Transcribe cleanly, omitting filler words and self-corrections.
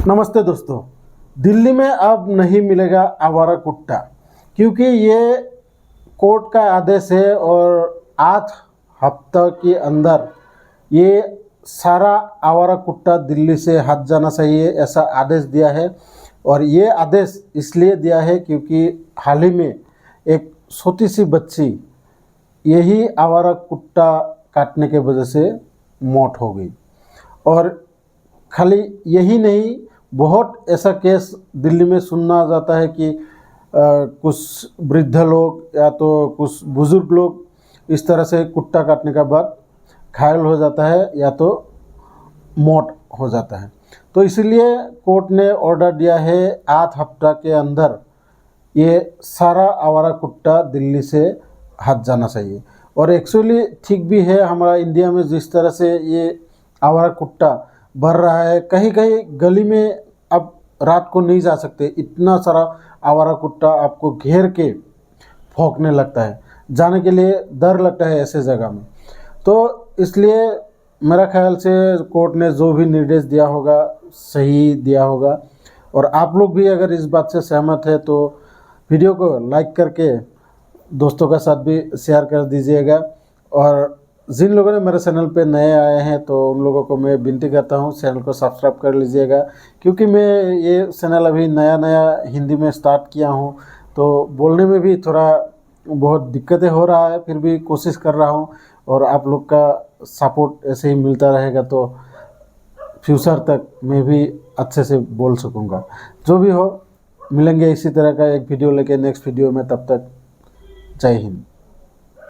नमस्ते दोस्तों। दिल्ली में अब नहीं मिलेगा आवारा कुत्ता, क्योंकि ये कोर्ट का आदेश है और 8 हफ्ता के अंदर ये सारा आवारा कुत्ता दिल्ली से हट जाना चाहिए, ऐसा आदेश दिया है। और ये आदेश इसलिए दिया है क्योंकि हाल ही में एक छोटी सी बच्ची यही आवारा कुत्ता काटने के वजह से मौत हो गई। और खाली यही नहीं, बहुत ऐसा केस दिल्ली में सुनना जाता है कि कुछ वृद्ध लोग या तो कुछ बुज़ुर्ग लोग इस तरह से कुत्ता काटने के बाद घायल हो जाता है या तो मौत हो जाता है। तो इसलिए कोर्ट ने ऑर्डर दिया है 8 हफ्ता के अंदर ये सारा आवारा कुत्ता दिल्ली से हट जाना चाहिए। और एक्चुअली ठीक भी है, हमारा इंडिया में जिस तरह से ये आवारा कुत्ता बढ़ रहा है, कहीं कहीं गली में अब रात को नहीं जा सकते, इतना सारा आवारा कुत्ता आपको घेर के भौंकने लगता है, जाने के लिए डर लगता है ऐसे जगह में। तो इसलिए मेरा ख्याल से कोर्ट ने जो भी निर्देश दिया होगा सही दिया होगा। और आप लोग भी अगर इस बात से सहमत है तो वीडियो को लाइक करके दोस्तों के साथ भी शेयर कर दीजिएगा। और जिन लोगों ने मेरे चैनल पे नए आए हैं तो उन लोगों को मैं विनती करता हूँ चैनल को सब्सक्राइब कर लीजिएगा, क्योंकि मैं ये चैनल अभी नया नया हिंदी में स्टार्ट किया हूँ, तो बोलने में भी थोड़ा बहुत दिक्कतें हो रहा है, फिर भी कोशिश कर रहा हूँ। और आप लोग का सपोर्ट ऐसे ही मिलता रहेगा तो फ्यूचर तक मैं भी अच्छे से बोल सकूँगा। जो भी हो, मिलेंगे इसी तरह का एक वीडियो लेके नेक्स्ट वीडियो में, तब तक जय हिंद।